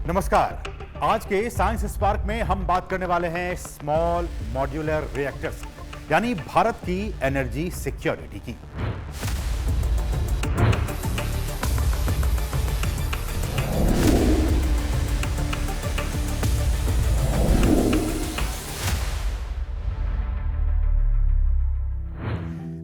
नमस्कार। आज के साइंस स्पार्क में हम बात करने वाले हैं स्मॉल मॉड्यूलर रिएक्टर्स यानी भारत की एनर्जी सिक्योरिटी की।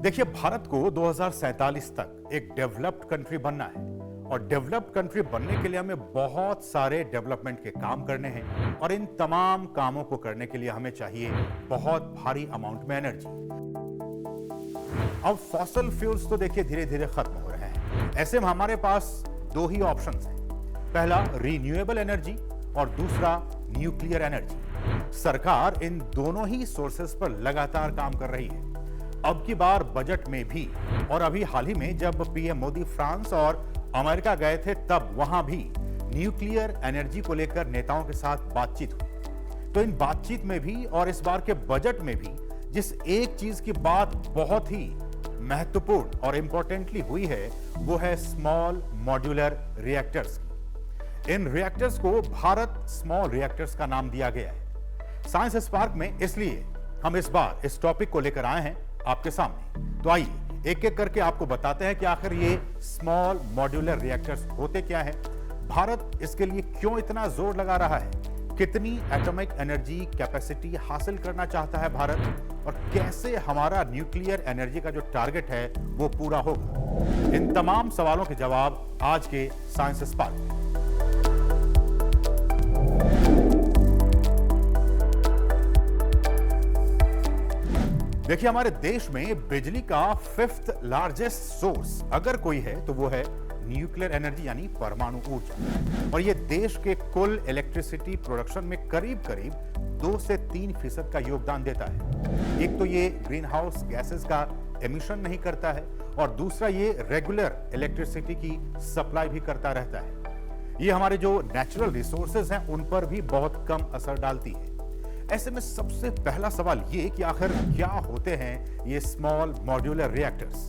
देखिए, भारत को 2047 तक एक डेवलप्ड कंट्री बनना है और डेवलप्ड कंट्री बनने के लिए हमें बहुत सारे डेवलपमेंट के काम करने हैं और इन तमाम कामों को करने के लिए हमें चाहिए बहुत भारी अमाउंट में एनर्जी। अब फॉसिल फ्यूल्स तो देखिए धीरे धीरे खत्म हो रहे हैं। ऐसे में हमारे पास दो ही ऑप्शंस हैं, पहला रीन्यूएबल एनर्जी और दूसरा न्यूक्लियर एनर्जी। सरकार इन दोनों ही सोर्सेस पर लगातार काम कर रही है। अब की बार बजट में भी और अभी हाल ही में जब पीएम मोदी फ्रांस और अमेरिका गए थे तब वहां भी न्यूक्लियर एनर्जी को लेकर नेताओं के साथ बातचीत हुई। तो इन बातचीत में भी और इस बार के बजट में भी जिस एक चीज की बात बहुत ही महत्वपूर्ण और इंपॉर्टेंटली हुई है वो है स्मॉल मॉड्यूलर रिएक्टर्स की। इन रिएक्टर्स को भारत स्मॉल रिएक्टर्स का नाम दिया गया है। साइंस स्पार्क में इसलिए हम इस बार इस टॉपिक को लेकर आए हैं आपके सामने। तो आइए एक एक करके आपको बताते हैं कि आखिर ये स्मॉल मॉड्यूलर रिएक्टर्स होते क्या हैं, भारत इसके लिए क्यों इतना जोर लगा रहा है, कितनी एटॉमिक एनर्जी कैपेसिटी हासिल करना चाहता है भारत और कैसे हमारा न्यूक्लियर एनर्जी का जो टारगेट है वो पूरा होगा। इन तमाम सवालों के जवाब आज के साइंस स्पार्क में। देखिए, हमारे देश में बिजली का 5th लार्जेस्ट सोर्स अगर कोई है तो वो है न्यूक्लियर एनर्जी यानी परमाणु ऊर्जा। और ये देश के कुल इलेक्ट्रिसिटी प्रोडक्शन में करीब करीब 2 से 3% का योगदान देता है। एक तो ये ग्रीन हाउस गैसेस का एमिशन नहीं करता है और दूसरा ये रेगुलर इलेक्ट्रिसिटी की सप्लाई भी करता रहता है। ये हमारे जो नेचुरल रिसोर्सेज हैं उन पर भी बहुत कम असर डालती है। ऐसे में सबसे पहला सवाल ये कि आखिर क्या होते हैं ये स्मॉल मॉड्यूलर रिएक्टर्स।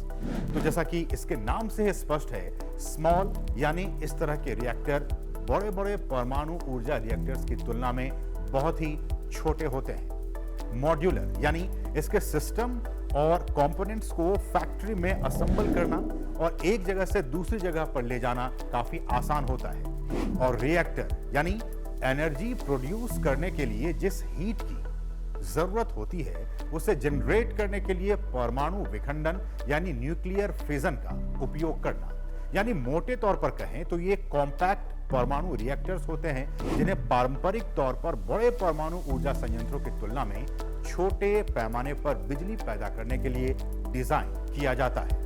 तो जैसा कि इसके नाम से ही स्पष्ट है, स्मॉल यानी इस तरह के रिएक्टर बड़े बड़े परमाणु ऊर्जा रिएक्टर्स की तुलना में बहुत ही छोटे होते हैं। मॉड्यूलर यानी इसके सिस्टम और कंपोनेंट्स को फैक्ट्री में असेंबल करना और एक जगह से दूसरी जगह पर ले जाना काफी आसान होता है। और रिएक्टर यानी एनर्जी प्रोड्यूस करने के लिए जिस हीट की जरूरत होती है उसे जनरेट करने के लिए परमाणु विखंडन यानी न्यूक्लियर फिजन का उपयोग करना। यानी मोटे तौर पर कहें तो ये कॉम्पैक्ट परमाणु रिएक्टर्स होते हैं जिन्हें पारंपरिक तौर पर बड़े परमाणु ऊर्जा संयंत्रों की तुलना में छोटे पैमाने पर बिजली पैदा करने के लिए डिजाइन किया जाता है।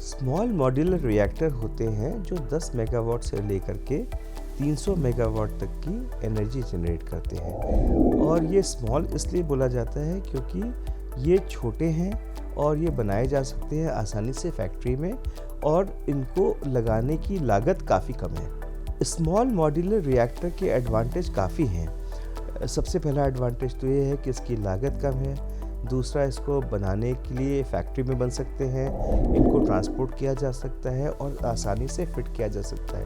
स्मॉल मॉड्यूलर रिएक्टर होते हैं जो 10 मेगावाट से लेकर के 300 मेगावाट तक की एनर्जी जनरेट करते हैं। और ये स्मॉल इसलिए बोला जाता है क्योंकि ये छोटे हैं और ये बनाए जा सकते हैं आसानी से फैक्ट्री में और इनको लगाने की लागत काफ़ी कम है। स्मॉल मॉड्यूलर रिएक्टर के एडवांटेज काफ़ी हैं। सबसे पहला एडवांटेज तो ये है कि इसकी लागत कम है। दूसरा, इसको बनाने के लिए फैक्ट्री में बन सकते हैं, इनको ट्रांसपोर्ट किया जा सकता है और आसानी से फिट किया जा सकता है।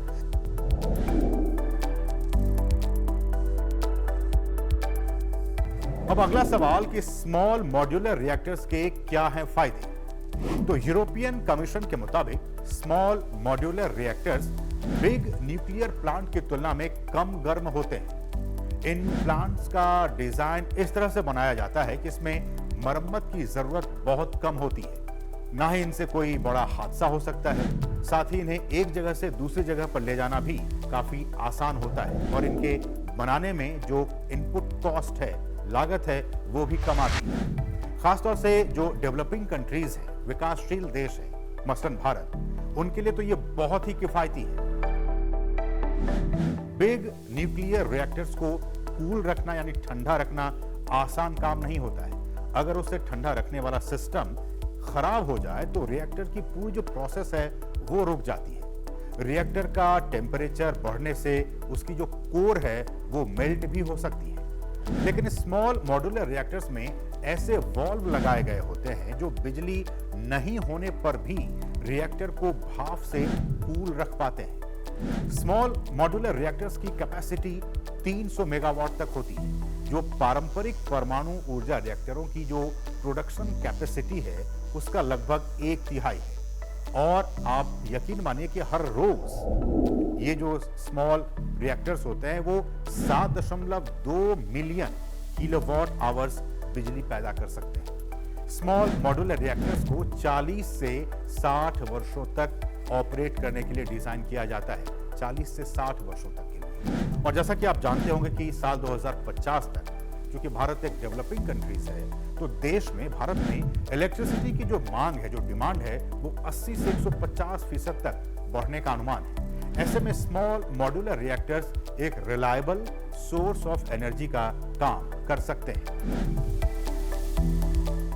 अब अगला सवाल कि स्मॉल मॉड्यूलर रिएक्टर्स के क्या हैं फायदे। तो यूरोपियन कमीशन के मुताबिक small modular reactors big nuclear plant की तुलना में कम गर्म होते हैं। इन प्लांट्स का डिजाइन इस तरह से बनाया जाता है कि इसमें मरम्मत की जरूरत बहुत कम होती है, ना ही इनसे कोई बड़ा हादसा हो सकता है। साथ ही इन्हें एक जगह से दूसरी जगह पर ले जाना भी काफी आसान होता है और इनके बनाने में जो इनपुट कॉस्ट है, लागत है, वो भी कम आती है। खासतौर से जो डेवलपिंग कंट्रीज हैं, विकासशील देश हैं, मसलन भारत, उनके लिए तो ये बहुत ही किफायती है। बिग न्यूक्लियर रिएक्टर्स को कूल रखना यानी ठंडा रखना आसान काम नहीं होता है। अगर उसे ठंडा रखने वाला सिस्टम खराब हो जाए तो रिएक्टर की पूरी जो प्रोसेस है वो रुक जाती है। रिएक्टर का टेम्परेचर बढ़ने से उसकी जो कोर है वो मेल्ट भी हो सकती है। लेकिन स्मॉल मॉड्यूलर रिएक्टर्स में ऐसे वॉल्व लगाए गए होते हैं जो बिजली नहीं होने पर भी रिएक्टर को भाप से कूल रख पाते हैं। स्मॉल मॉड्यूलर रिएक्टर्स की कैपेसिटी 300 मेगावाट तक होती है, जो पारंपरिक परमाणु ऊर्जा रिएक्टरों की जो प्रोडक्शन कैपेसिटी है उसका लगभग 1/3 है। और आप यकीन मानिए कि हर रोज ये जो स्मॉल रिएक्टर्स होते हैं वो 7.2 मिलियन किलोवाट आवर्स बिजली पैदा कर सकते हैं। स्मॉल मॉड्यूलर रिएक्टर्स को 40 से 60 वर्षों तक ऑपरेट करने के लिए डिजाइन किया जाता है, 40 से 60 वर्षों तक के लिए। और जैसा कि आप जानते होंगे कि साल 2050 तक, क्योंकि भारत एक डेवलपिंग कंट्रीज है, तो देश में भारत में इलेक्ट्रिसिटी की जो मांग है, जो डिमांड है, वो 80 से 150% तक बढ़ने का अनुमान है। ऐसे में स्मॉल मॉड्यूलर रिएक्टर्स एक रिलायबल सोर्स ऑफ एनर्जी का काम कर सकते हैं।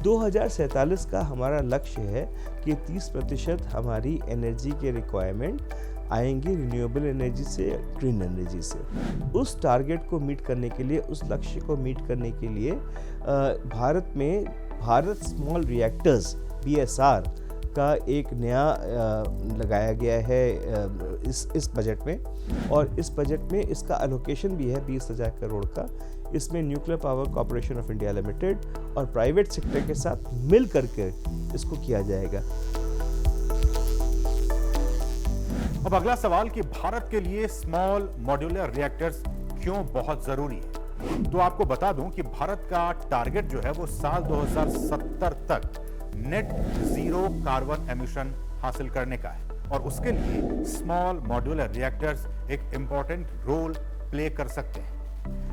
2047 का हमारा लक्ष्य है कि 30% हमारी एनर्जी के रिक्वायरमेंट आएंगी रिन्यूएबल एनर्जी से, ग्रीन एनर्जी से। उस टारगेट को मीट करने के लिए, उस लक्ष्य को मीट करने के लिए भारत में भारत स्मॉल रिएक्टर्स BSR का एक नया लगाया गया है इस बजट में। और इस बजट में इसका एलोकेशन भी है 20,000 करोड़ का। इसमें nuclear power corporation of India limited और प्राइवेट सेक्टर के साथ मिल करके इसको किया जाएगा। अब अगला सवाल कि भारत के लिए स्मॉल मॉड्यूलर रिएक्टर्स क्यों बहुत जरूरी है। तो आपको बता दूं कि भारत का टारगेट जो है वो साल 2070 तक नेट जीरो कार्बन एमिशन हासिल करने का है, और उसके लिए स्मॉल मॉड्यूलर रिएक्टर्स एक इंपॉर्टेंट रोल प्ले कर सकते हैं।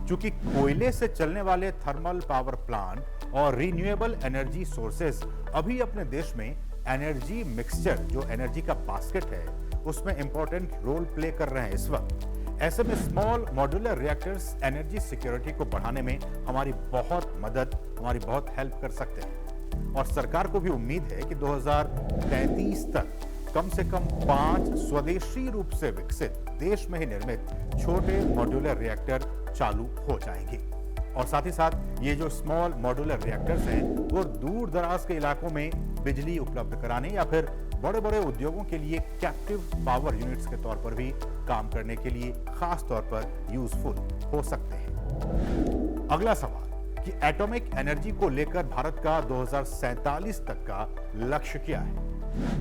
क्योंकि कोयले से चलने वाले थर्मल पावर प्लांट और रिन्यूएबल एनर्जी सोर्सेज अभी अपने देश में एनर्जी मिक्सचर, जो एनर्जी का बास्केट है, उसमें इंपॉर्टेंट रोल प्ले कर रहे हैं इस वक्त। ऐसे में small modular reactors energy security को बढ़ाने में हमारी बहुत मदद, हमारी बहुत हेल्प कर सकते हैं। और सरकार को भी उम्मीद है कि 2033 तक कम से कम 5 स्वदेशी रूप से विकसित, देश में ही निर्मित छोटे मॉड्यूलर रिएक्टर चालू हो जाएंगे। और साथ ही साथ ये जो स्मॉल मॉड्यूलर रिएक्टर्स हैं वो दूर दराज के इलाकों में बिजली उपलब्ध कराने या फिर बड़े बड़े उद्योगों के लिए कैप्टिव पावर यूनिट्स के तौर पर भी काम करने के लिए खास तौर पर यूजफुल हो सकते हैं। अगला सवाल कि एटॉमिक एनर्जी को लेकर भारत का 2047 तक का लक्ष्य क्या है।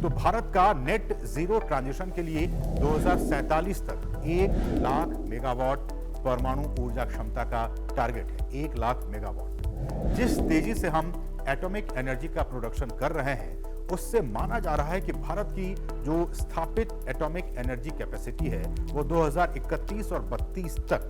तो भारत का नेट जीरो ट्रांजिशन के लिए 2047 तक 1 लाख मेगावाट परमाणु ऊर्जा क्षमता का टारगेट है। 1 लाख मेगावाट। जिस तेजी से हम एटॉमिक एनर्जी का प्रोडक्शन कर रहे हैं, उससे माना जा रहा है कि भारत की जो स्थापित एटॉमिक एनर्जी कैपेसिटी है वो 2031 और 32 तक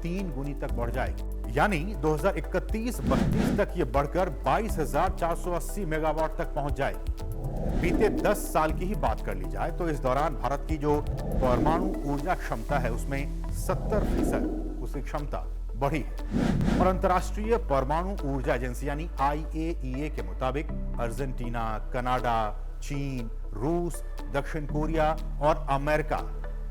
3 गुनी तक बढ़ जाएगी। यानी 2031-32 तक ये बढ़कर 22,480 मेगावाट तक पहुंच जाएगी। बीते 10 साल की ही बात कर ली जाए तो इस दौरान भारत की जो परमाणु ऊर्जा क्षमता है उसमें 70% उसकी क्षमता बढ़ी है। और अंतर्राष्ट्रीय परमाणु ऊर्जा एजेंसी यानी IAEA के मुताबिक अर्जेंटीना, कनाडा, चीन, रूस, दक्षिण कोरिया और अमेरिका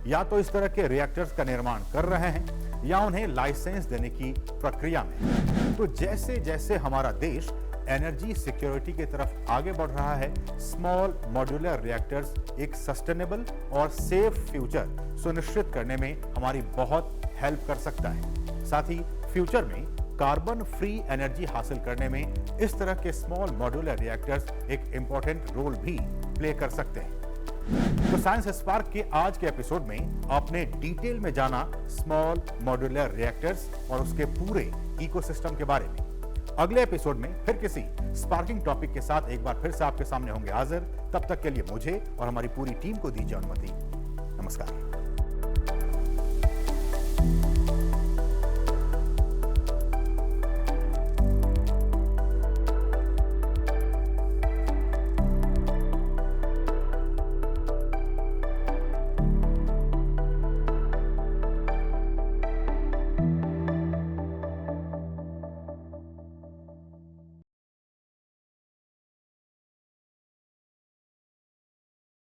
या तो इस तरह के रिएक्टर्स का निर्माण कर रहे हैं या उन्हें लाइसेंस देने की प्रक्रिया में। तो जैसे जैसे हमारा देश एनर्जी सिक्योरिटी की तरफ आगे बढ़ रहा है, स्मॉल मॉड्यूलर रिएक्टर्स एक सस्टेनेबल और सेफ फ्यूचर सुनिश्चित करने में हमारी बहुत हेल्प कर सकता है। साथ ही फ्यूचर में कार्बन फ्री एनर्जी हासिल करने में इस तरह के स्मॉल मॉड्यूलर रिएक्टर्स एक इंपॉर्टेंट रोल भी प्ले कर सकते हैं। तो साइंस स्पार्क के आज के एपिसोड में आपने डिटेल में जाना स्मॉल मॉड्यूलर रिएक्टर्स और उसके पूरे इकोसिस्टम के बारे में। अगले एपिसोड में फिर किसी स्पार्किंग टॉपिक के साथ एक बार फिर से आपके सामने होंगे हाजिर। तब तक के लिए मुझे और हमारी पूरी टीम को दीजिए अनुमति। नमस्कार।